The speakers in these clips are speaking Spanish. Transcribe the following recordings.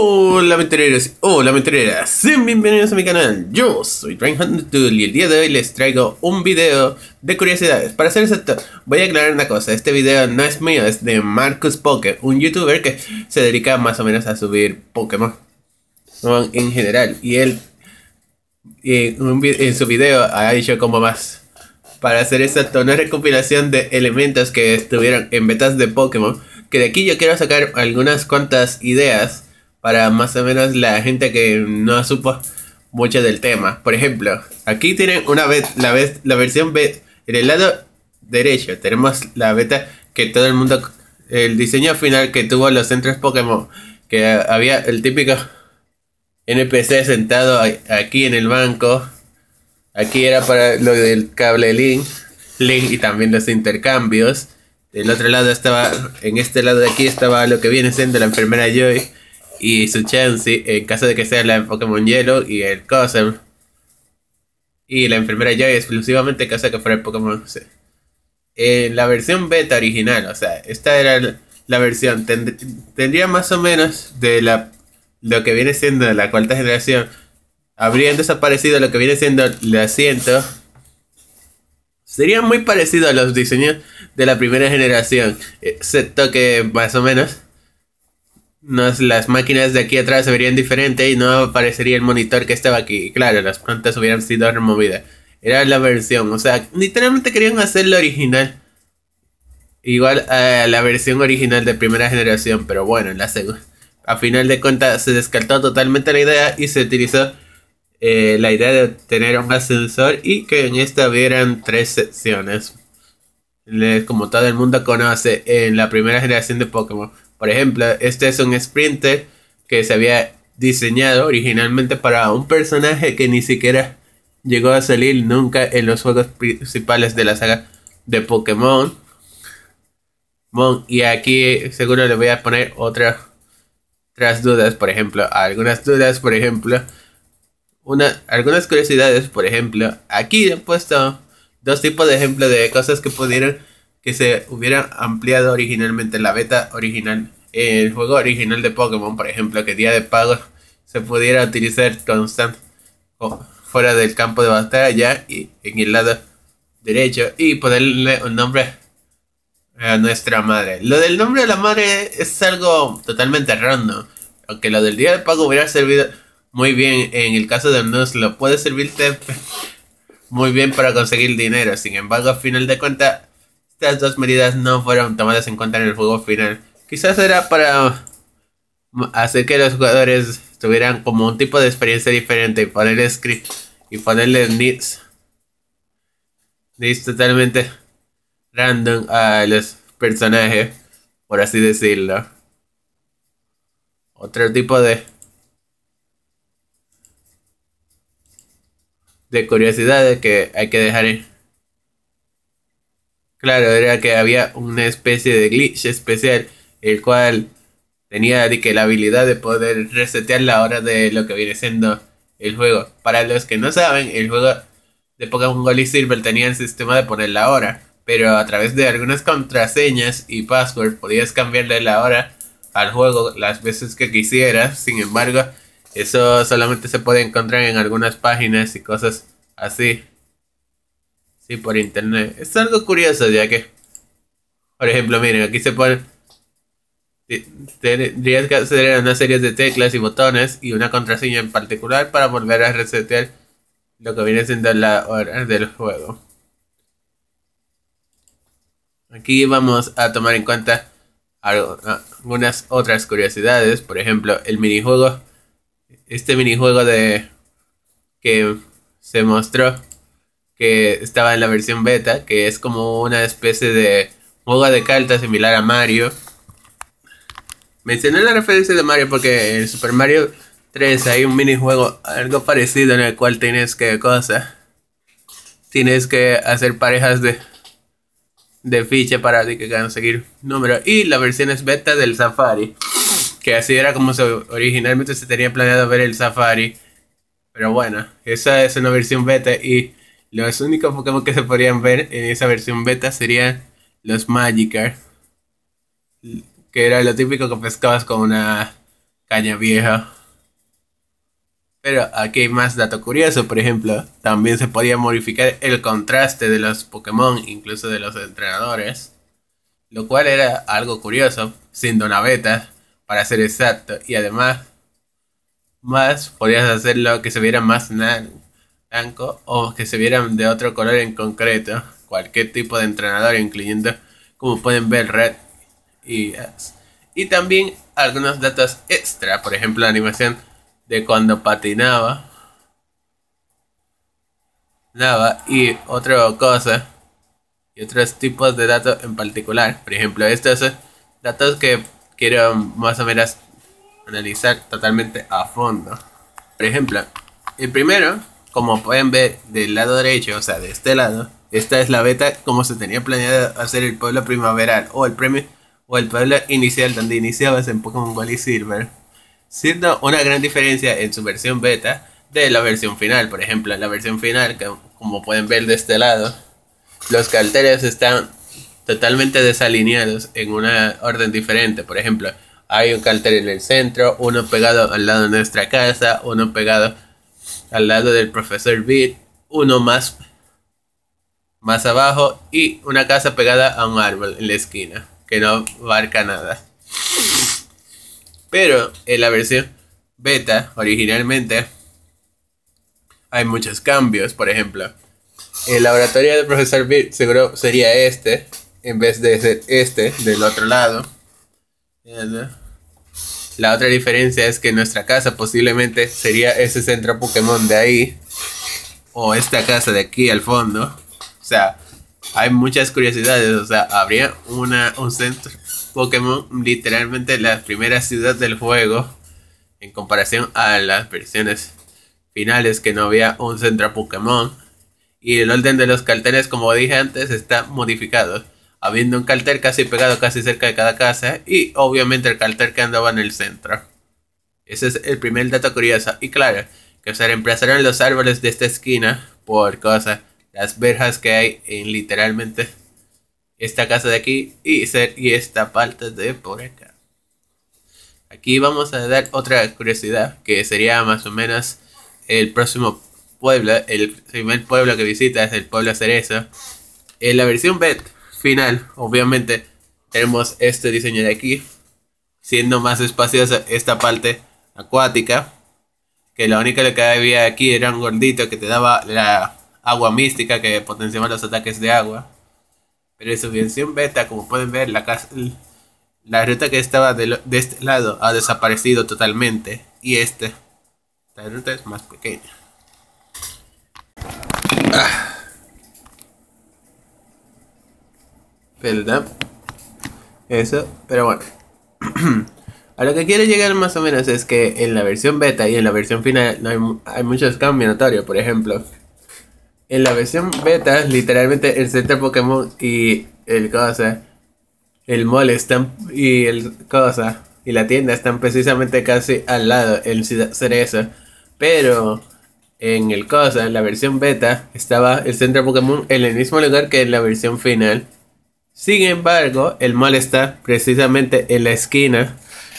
Hola aventureros, hola aventureras, sean bienvenidos a mi canal. Yo soy Reinhardt y el día de hoy les traigo un video de curiosidades. Para ser exacto, voy a aclarar una cosa: este video no es mío, es de Marcus Poke, un youtuber que se dedica más o menos a subir Pokémon en general. Y él en su video ha hecho como más, para ser exacto, una recopilación de elementos que estuvieron en betas de Pokémon. Que de aquí yo quiero sacar algunas cuantas ideas para más o menos la gente que no supo mucho del tema. Por ejemplo, aquí tienen la versión beta. En el lado derecho tenemos la beta que todo el mundo, el diseño final que tuvo los centros Pokémon, que había el típico NPC sentado aquí en el banco. Aquí era para lo del cable Link y también los intercambios. Del otro lado estaba, en este lado de aquí estaba lo que viene siendo la enfermera Joy y su Chansey, en caso de que sea la Pokémon Hielo, y el Cosmo. Y la enfermera Joy exclusivamente en caso de que fuera el Pokémon C. En la versión beta original, o sea, esta era la versión, tendría más o menos de lo que viene siendo la cuarta generación. Habrían desaparecido lo que viene siendo el asiento. Sería muy parecido a los diseños de la primera generación, excepto que más o menos las máquinas de aquí atrás se verían diferentes y no aparecería el monitor que estaba aquí. Claro, las plantas hubieran sido removidas. Era la versión, o sea, literalmente querían hacer la original, igual a la versión original de primera generación, pero bueno, en la segunda, a final de cuentas, se descartó totalmente la idea y se utilizó la idea de tener un ascensor y que en esta hubieran 3 secciones, como todo el mundo conoce en la primera generación de Pokémon. Por ejemplo, este es un Sprinter que se había diseñado originalmente para un personaje que ni siquiera llegó a salir nunca en los juegos principales de la saga de Pokémon. Y aquí seguro le voy a poner otras dudas, por ejemplo, algunas curiosidades. Por ejemplo, aquí he puesto 2 tipos de ejemplos de cosas que se hubieran ampliado originalmente en la beta original, en el juego original de Pokémon. Por ejemplo, que día de pago se pudiera utilizar constante fuera del campo de batalla y en el lado derecho, y ponerle un nombre a nuestra madre. Lo del nombre de la madre es algo totalmente random, aunque lo del día de pago hubiera servido muy bien. En el caso de Nuzlocke puede servirte muy bien para conseguir dinero. Sin embargo, a final de cuentas, estas 2 medidas no fueron tomadas en cuenta en el juego final. Quizás era para hacer que los jugadores tuvieran como un tipo de experiencia diferente y ponerle script y ponerle needs totalmente random a los personajes, por así decirlo. Otro tipo de curiosidades que hay que dejar claro era que había una especie de glitch especial, el cual tenía de que la habilidad de poder resetear la hora de lo que viene siendo el juego. Para los que no saben, el juego de Pokémon Gold y Silver tenía el sistema de poner la hora, pero a través de algunas contraseñas y passwords podías cambiarle la hora al juego las veces que quisieras. Sin embargo, eso solamente se puede encontrar en algunas páginas y cosas así, sí, por internet. Es algo curioso, ya que, por ejemplo, miren, aquí se pone, tendrías que acceder a una serie de teclas y botones y una contraseña en particular para volver a resetear lo que viene siendo la hora del juego. Aquí vamos a tomar en cuenta algunas otras curiosidades. Por ejemplo, el minijuego, este minijuego que se mostró que estaba en la versión beta, que es como una especie de juego de cartas similar a Mario. Mencioné la referencia de Mario porque en Super Mario 3 hay un minijuego algo parecido en el cual tienes que hacer parejas de ficha para que conseguir números. Y la versión es beta del Safari, que así era como originalmente se tenía planeado ver el Safari. Pero bueno, esa es una versión beta y los únicos Pokémon que se podrían ver en esa versión beta serían los Magikarp, que era lo típico que pescabas con una Caña Vieja. Pero aquí hay más dato curioso, por ejemplo, también se podía modificar el contraste de los Pokémon, incluso de los entrenadores, lo cual era algo curioso, siendo una beta, para ser exacto, y además, más podías hacerlo que se viera más blanco o que se vieran de otro color en concreto, cualquier tipo de entrenador, incluyendo, como pueden ver, Red y Ash. Y también algunos datos extra, por ejemplo, la animación de cuando patinaba, y otra cosa, y otros tipos de datos en particular. Por ejemplo, estos son datos que quiero más o menos analizar totalmente a fondo. Por ejemplo, el primero, como pueden ver del lado derecho, o sea, de este lado, esta es la beta como se tenía planeado hacer el pueblo primaveral o el premio o el pueblo inicial donde iniciabas en Pokémon Gold y Silver, siendo una gran diferencia en su versión beta de la versión final. Por ejemplo, en la versión final, que, como pueden ver de este lado, los carteles están totalmente desalineados en una orden diferente. Por ejemplo, hay un cartel en el centro, uno pegado al lado de nuestra casa, uno pegado al lado del profesor Beat, uno más abajo y una casa pegada a un árbol en la esquina que no abarca nada. Pero en la versión beta originalmente hay muchos cambios. Por ejemplo, el laboratorio del profesor Beat seguro sería este en vez de ser este del otro lado. La otra diferencia es que nuestra casa posiblemente sería ese centro Pokémon de ahí, o esta casa de aquí al fondo. O sea, hay muchas curiosidades. O sea, habría un centro Pokémon literalmente la primera ciudad del juego, en comparación a las versiones finales que no había un centro Pokémon. Y el orden de los carteles, como dije antes, está modificado, habiendo un cartel casi pegado casi cerca de cada casa y obviamente el cartel que andaba en el centro. Ese es el primer dato curioso. Y claro, que se reemplazaron los árboles de esta esquina por cosas, las verjas que hay en literalmente esta casa de aquí y esta parte de por acá. Aquí vamos a dar otra curiosidad, que sería más o menos el próximo pueblo, el primer pueblo que visitas, el pueblo Cerezo. En la versión beta final, obviamente, tenemos este diseño de aquí, siendo más espaciosa esta parte acuática, que lo único que había aquí era un gordito que te daba la agua mística que potenciaba los ataques de agua. Pero en su versión beta, como pueden ver, la ruta que estaba de este lado ha desaparecido totalmente, y esta ruta es más pequeña. Perdón. Eso, pero bueno. A lo que quiero llegar más o menos es que en la versión beta y en la versión final no hay muchos cambios notorios. Por ejemplo, en la versión beta, literalmente el centro Pokémon y el mall están, y y la tienda están precisamente casi al lado, en Ciudad Cerezo. Pero en en la versión beta, estaba el centro Pokémon en el mismo lugar que en la versión final. Sin embargo, el mall está precisamente en la esquina.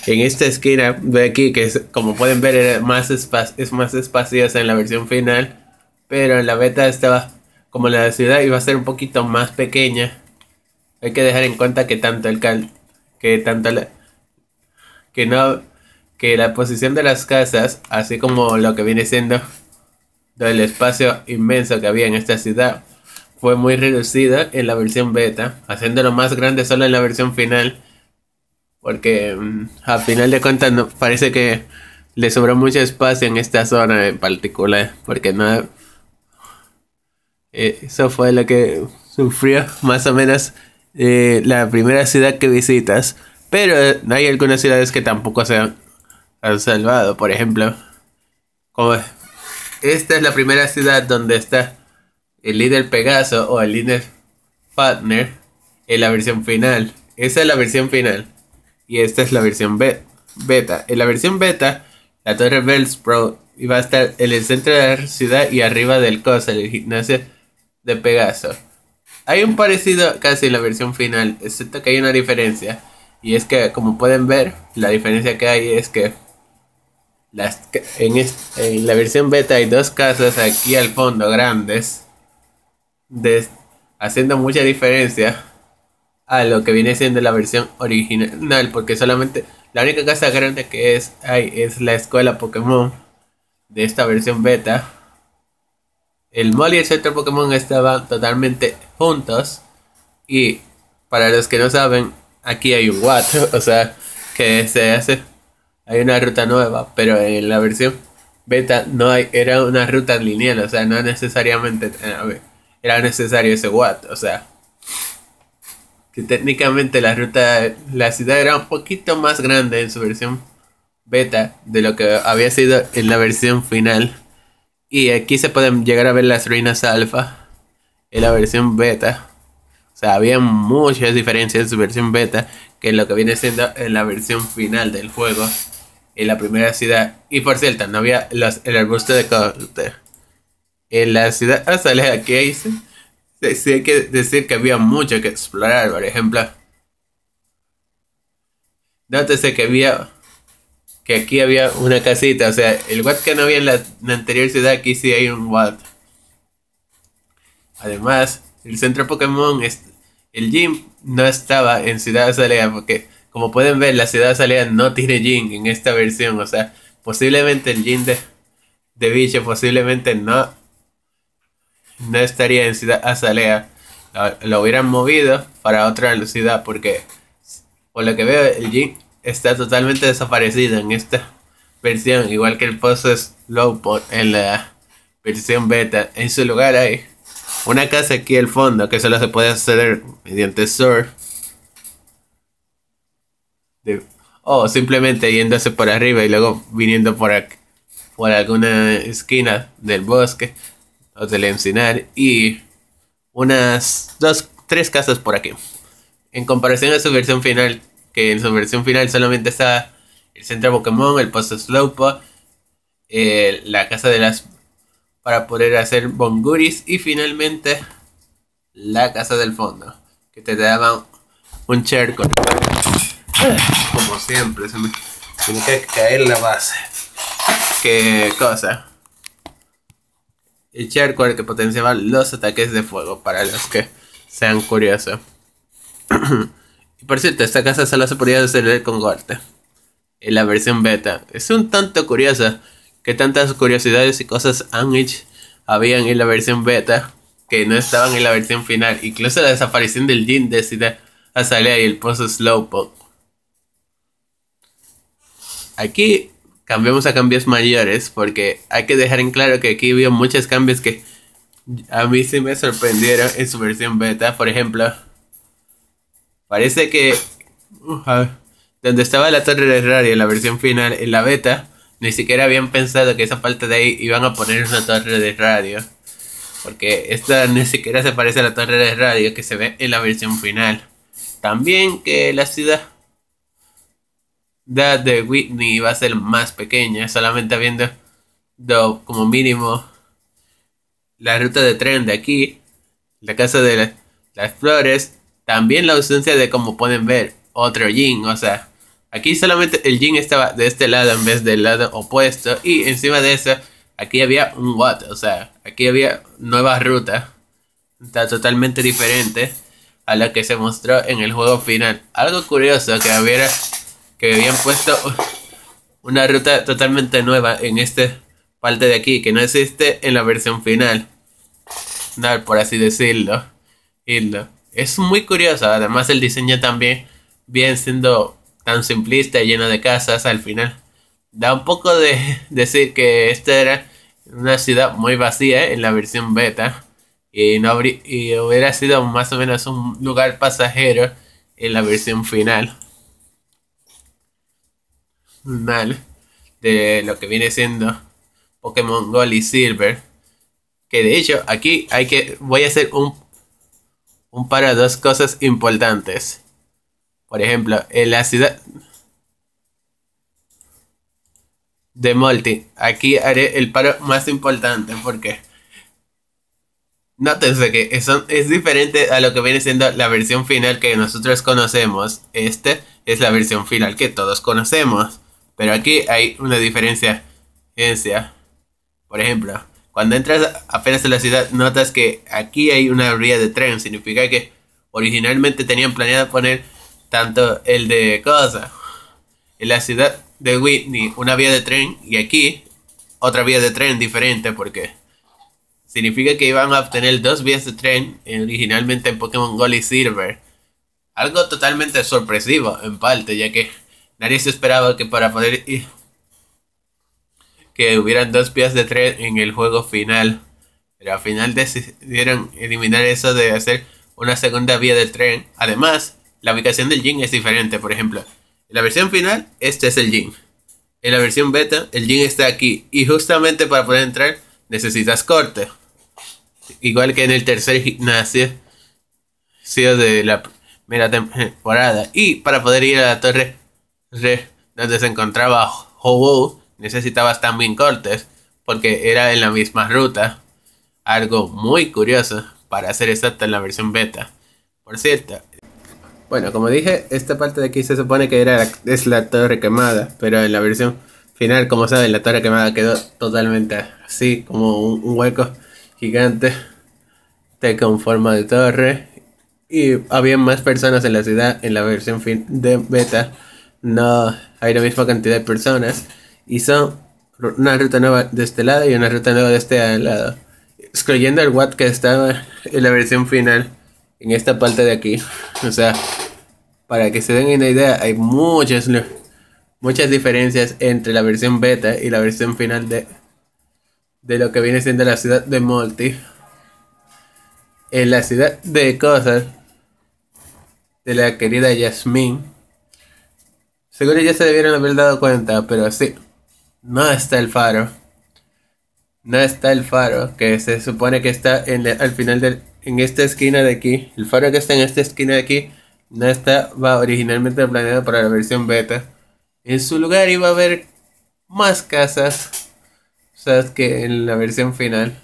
En esta esquina de aquí, que es, como pueden ver, es más espaciosa en la versión final. Pero en la beta estaba, como la ciudad iba a ser un poquito más pequeña. Hay que dejar en cuenta que que la posición de las casas, así como lo que viene siendo el espacio inmenso que había en esta ciudad, fue muy reducido en la versión beta, haciéndolo más grande solo en la versión final, porque a final de cuentas parece que le sobró mucho espacio en esta zona en particular, porque no, eso fue lo que sufrió más o menos la primera ciudad que visitas. Pero hay algunas ciudades que tampoco se han salvado. Por ejemplo, como esta es la primera ciudad donde está el líder Pegaso o el líder Partner en la versión final. Esa es la versión final. Y esta es la versión beta. En la versión beta, la torre Bellsprout iba a estar en el centro de la ciudad y arriba del el gimnasio de Pegaso. Hay un parecido casi en la versión final, excepto que hay una diferencia. Y es que, como pueden ver, la diferencia que hay es que En la versión beta hay dos casas aquí al fondo grandes, de, haciendo mucha diferencia a lo que viene siendo la versión original, porque solamente la única casa grande que hay es la escuela Pokémon de esta versión beta. El mall y el centro Pokémon estaban totalmente juntos. Y para los que no saben, aquí hay un Watt, o sea, que se hace, hay una ruta nueva, pero en la versión beta no hay, era una ruta lineal, o sea, no necesariamente era necesario ese Watt, o sea, que técnicamente la ciudad era un poquito más grande en su versión beta de lo que había sido en la versión final. Y aquí se pueden llegar a ver las ruinas alfa en la versión beta. O sea, había muchas diferencias en su versión beta que en lo que viene siendo en la versión final del juego, en la primera ciudad. Y por cierto, no había el arbusto de counter. En la ciudad Azalea, aquí sí hay que decir que había mucho que explorar. Por ejemplo, nótese que aquí había una casita. O sea, el Watt que no había en la anterior ciudad, aquí sí hay un Watt. Además, el centro Pokémon, el gym no estaba en Ciudad Azalea, porque como pueden ver, la Ciudad Azalea no tiene gym en esta versión. O sea, posiblemente el gym de bicho posiblemente no estaría en Ciudad Azalea. Lo hubieran movido para otra ciudad, porque por lo que veo el gym está totalmente desaparecido en esta versión, igual que el pozo Slowpoke en la versión beta. En su lugar hay una casa aquí al fondo que solo se puede acceder mediante Sword. O simplemente yéndose por arriba y luego viniendo por alguna esquina del bosque o del encinar. Y unas tres casas por aquí. En comparación a su versión final, que en su versión final solamente está el centro Pokémon, el pozo Slowpoke, la casa de las para poder hacer bonguris y finalmente la casa del fondo, que te daban un charco. Como siempre, se me tiene que caer la base. Qué cosa. El charco que potenciaba los ataques de fuego, para los que sean curiosos. Y por cierto, esta casa solo se podía hacer con golpe en la versión beta. Es un tanto curiosa que tantas curiosidades y cosas habían en la versión beta que no estaban en la versión final. Incluso la desaparición del gym de Ciudad Azalea y el pozo Slowpoke. Aquí cambiamos a cambios mayores, porque hay que dejar en claro que aquí hubo muchos cambios que a mí sí me sorprendieron en su versión beta. Por ejemplo, parece que donde estaba la torre de radio en la versión final, en la beta, ni siquiera habían pensado que esa parte de ahí iban a poner una torre de radio, porque esta ni siquiera se parece a la torre de radio que se ve en la versión final. También que la ciudad de Whitney iba a ser más pequeña, solamente habiendo como mínimo la ruta de tren de aquí, la casa de las flores, también la ausencia de, como pueden ver, otro gym. O sea, aquí solamente el gym estaba de este lado en vez del lado opuesto, y encima de eso aquí había un Watt. O sea, aquí había nueva ruta, está totalmente diferente a la que se mostró en el juego final. Algo curioso que habían puesto una ruta totalmente nueva en esta parte de aquí, que no existe en la versión final, no, por así decirlo. Es muy curioso. Además, el diseño también, bien siendo tan simplista y lleno de casas, al final da un poco de decir que esta era una ciudad muy vacía en la versión beta, y hubiera sido más o menos un lugar pasajero en la versión final. Mal de lo que viene siendo Pokémon Gold y Silver, que de hecho aquí voy a hacer un par de dos cosas importantes. Por ejemplo, en la ciudad de Multi, aquí haré el paro más importante, porque nótense que es diferente a lo que viene siendo la versión final que nosotros conocemos. Este es la versión final que todos conocemos. Pero aquí hay una diferencia. Por ejemplo, cuando entras apenas a la ciudad, notas que aquí hay una vía de tren. Significa que originalmente tenían planeado poner tanto el de cosa en la ciudad de Whitney, una vía de tren, y aquí otra vía de tren diferente, porque significa que iban a obtener dos vías de tren originalmente en Pokémon Gold y Silver. Algo totalmente sorpresivo en parte, ya que nadie se esperaba que para poder ir, que hubieran dos vías de tren en el juego final. Pero al final decidieron eliminar eso de hacer una segunda vía de tren. Además, la ubicación del gym es diferente. Por ejemplo, en la versión final, este es el gym. En la versión beta, el gym está aquí. Y justamente para poder entrar, necesitas corte. Igual que en el tercer gimnasio de la primera temporada. Y para poder ir a la torre donde se encontraba Ho-Oh, necesitabas también cortes, porque era en la misma ruta. Algo muy curioso, para ser exacto, en la versión beta. Por cierto, bueno, como dije, esta parte de aquí se supone que es la torre quemada, pero en la versión final, como saben, la torre quemada quedó totalmente así, como un hueco gigante con forma de torre. Y había más personas en la ciudad. En la versión de beta no hay la misma cantidad de personas, y son una ruta nueva de este lado y una ruta nueva de este lado, excluyendo el Watt que estaba en la versión final en esta parte de aquí. O sea, para que se den una idea, hay muchas diferencias entre la versión beta y la versión final de lo que viene siendo la ciudad de Multi. En la ciudad de cosas de la querida Jasmine, seguro ya se debieron haber dado cuenta, pero sí, no está el faro. No está el faro, que se supone que está al final en esta esquina de aquí. El faro que está en esta esquina de aquí no estaba originalmente planeado para la versión beta. En su lugar iba a haber más casas, o sea, que en la versión final.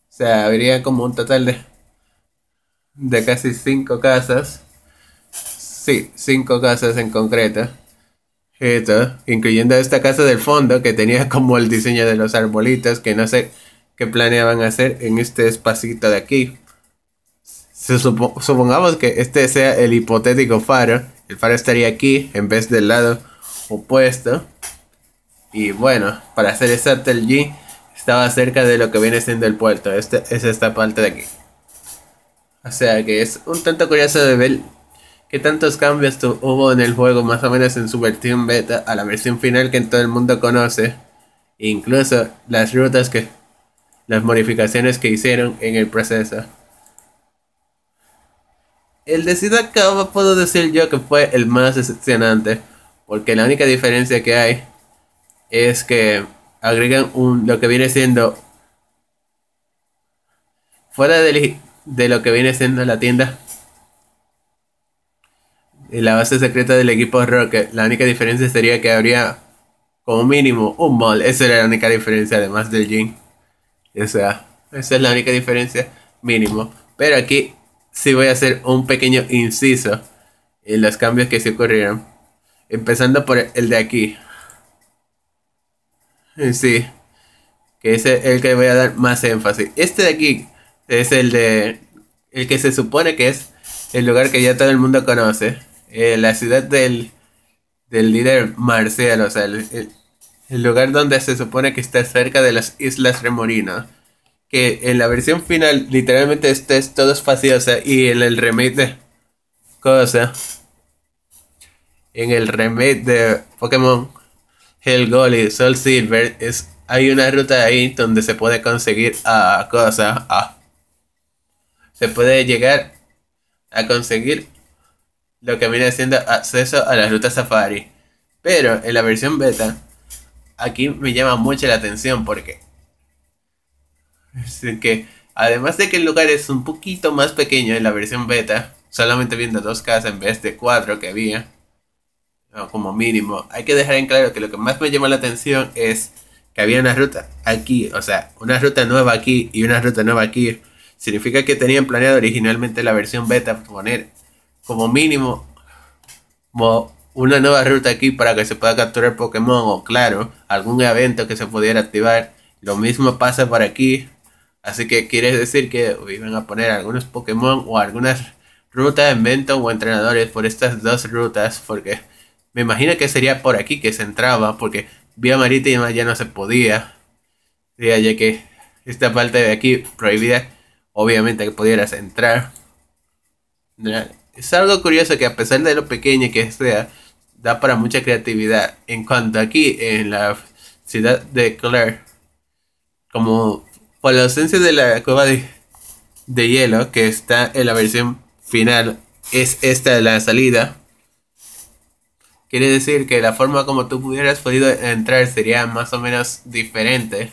O sea, habría como un total de casi 5 casas. Sí, 5 casas en concreto. Esto, incluyendo esta casa del fondo que tenía como el diseño de los arbolitos, que no sé qué planeaban hacer en este espacito de aquí. Supongamos que este sea el hipotético faro. El faro estaría aquí en vez del lado opuesto. Y bueno, para hacer exacto, el G estaba cerca de lo que viene siendo el puerto. Es esta parte de aquí. O sea que es un tanto curioso de ver qué tantos cambios hubo en el juego, más o menos en su versión beta a la versión final que todo el mundo conoce. Incluso las las modificaciones que hicieron en el proceso. El de Ciudad Cabo puedo decir yo que fue el más decepcionante, porque la única diferencia que hay es que agregan lo que viene siendo, fuera de lo que viene siendo la tienda y la base secreta del equipo Rocket, la única diferencia sería que habría como mínimo un mall. Esa era la única diferencia, además del gym. O sea, esa es la única diferencia mínimo. Pero aquí sí voy a hacer un pequeño inciso en los cambios que se ocurrieron, empezando por el de aquí. Sí, que es el que voy a dar más énfasis. Este de aquí es el que se supone que es el lugar que ya todo el mundo conoce. La ciudad del líder Marcial, o sea, el lugar donde se supone que está cerca de las Islas Remorino. Que en la versión final literalmente es todo espacioso, y en el remake de en el remake de Pokémon Hell Gold y Soul Silver hay una ruta ahí donde se puede conseguir se puede llegar a conseguir lo que viene siendo acceso a la ruta Safari. Pero en la versión beta, aquí me llama mucho la atención porque es que, además de que el lugar es un poquito más pequeño en la versión beta, solamente viendo 2 casas en vez de 4 que había, como mínimo, hay que dejar en claro que lo que más me llamó la atención es que había una ruta aquí, o sea, una ruta nueva aquí y una ruta nueva aquí. Significa que tenían planeado originalmente la versión beta poner como mínimo una nueva ruta aquí para que se pueda capturar Pokémon, o claro, algún evento que se pudiera activar. Lo mismo pasa por aquí. Así que quiere decir que iban a poner algunos Pokémon o algunas rutas, eventos o entrenadores por estas dos rutas. Porque me imagino que sería por aquí que se entraba. Porque vía marítima ya no se podía. Ya que esta parte de aquí prohibida, obviamente que pudieras entrar. Es algo curioso que a pesar de lo pequeño que sea, da para mucha creatividad. En cuanto aquí en la ciudad de Claire, como por la ausencia de la cueva de hielo que está en la versión final, es esta la salida. Quiere decir que la forma como tú pudieras podido entrar sería más o menos diferente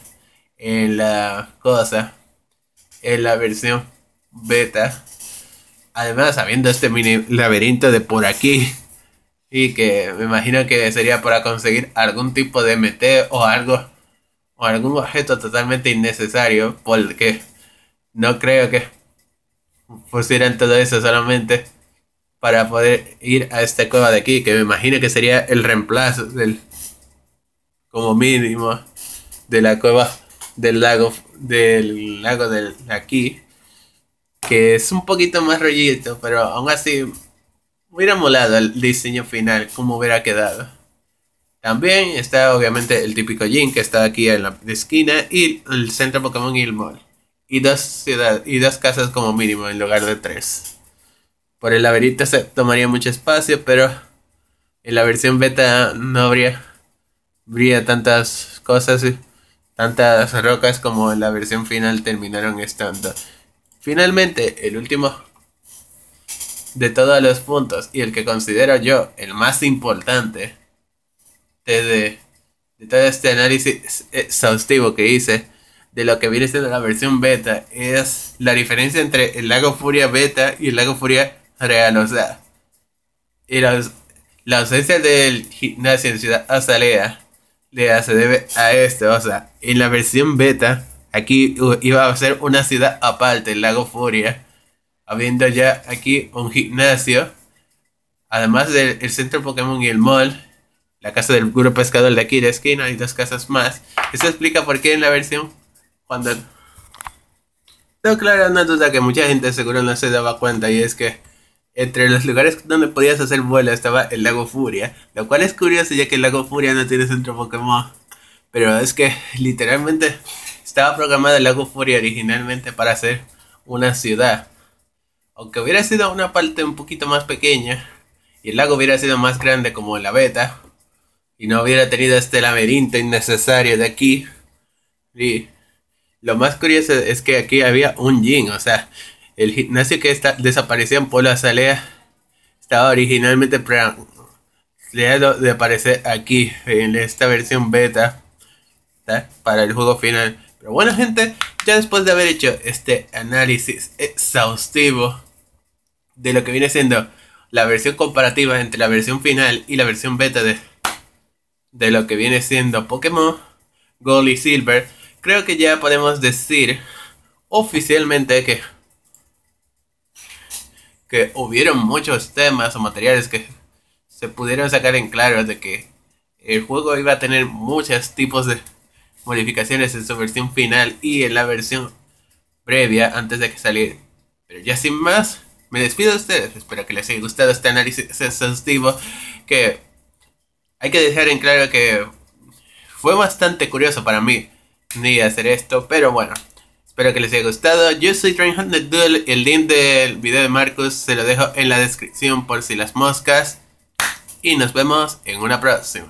en la cosa, en la versión beta. Además, habiendo este mini laberinto de por aquí, y que me imagino que sería para conseguir algún tipo de MT o algo, o algún objeto totalmente innecesario, porque no creo que pusieran todo eso solamente para poder ir a esta cueva de aquí, que me imagino que sería el reemplazo del, como mínimo, de la cueva del lago de aquí, que es un poquito más rollito, pero aún así hubiera molado el diseño final, como hubiera quedado. También está obviamente el típico gym que está aquí en la esquina, y el centro Pokémon y el mall. Y dos casas como mínimo en lugar de 3. Por el laberinto se tomaría mucho espacio, pero en la versión beta no habría tantas cosas y tantas rocas como en la versión final terminaron estando. Finalmente, el último de todos los puntos, y el que considero yo el más importante de todo este análisis exhaustivo que hice de lo que viene siendo la versión beta, es la diferencia entre el lago Furia beta y el lago Furia real. O sea, y la ausencia del gimnasio en Ciudad Azalea se debe a esto. O sea, en la versión beta aquí iba a ser una ciudad aparte, el lago Furia, habiendo ya aquí un gimnasio, además del centro Pokémon y el mall, la casa del puro pescador de aquí de esquina y 2 casas más. Eso explica por qué en la versión, cuando... No, claro, una duda que mucha gente seguro no se daba cuenta, y es que entre los lugares donde podías hacer vuelo estaba el lago Furia, lo cual es curioso ya que el lago Furia no tiene centro Pokémon. Pero es que literalmente estaba programado el lago Furia originalmente para ser una ciudad. Aunque hubiera sido una parte un poquito más pequeña y el lago hubiera sido más grande como en la beta, y no hubiera tenido este laberinto innecesario de aquí. Y lo más curioso es que aquí había un gym. O sea, el gimnasio que desapareció en Pueblo Azalea estaba originalmente planeado de aparecer aquí en esta versión beta, ¿tá?, para el juego final. Pero bueno, gente, ya después de haber hecho este análisis exhaustivo de lo que viene siendo la versión comparativa entre la versión final y la versión beta de lo que viene siendo Pokémon Gold y Silver, creo que ya podemos decir oficialmente que hubieron muchos temas o materiales que se pudieron sacar en claro de que el juego iba a tener muchos tipos de modificaciones en su versión final y en la versión previa antes de que saliera. Pero ya sin más, me despido de ustedes. Espero que les haya gustado este análisis exhaustivo, que hay que dejar en claro que fue bastante curioso para mí ni hacer esto, pero bueno, espero que les haya gustado. Yo soy Trainhunter Duel, el link del video de Marcus se lo dejo en la descripción por si las moscas, y nos vemos en una próxima.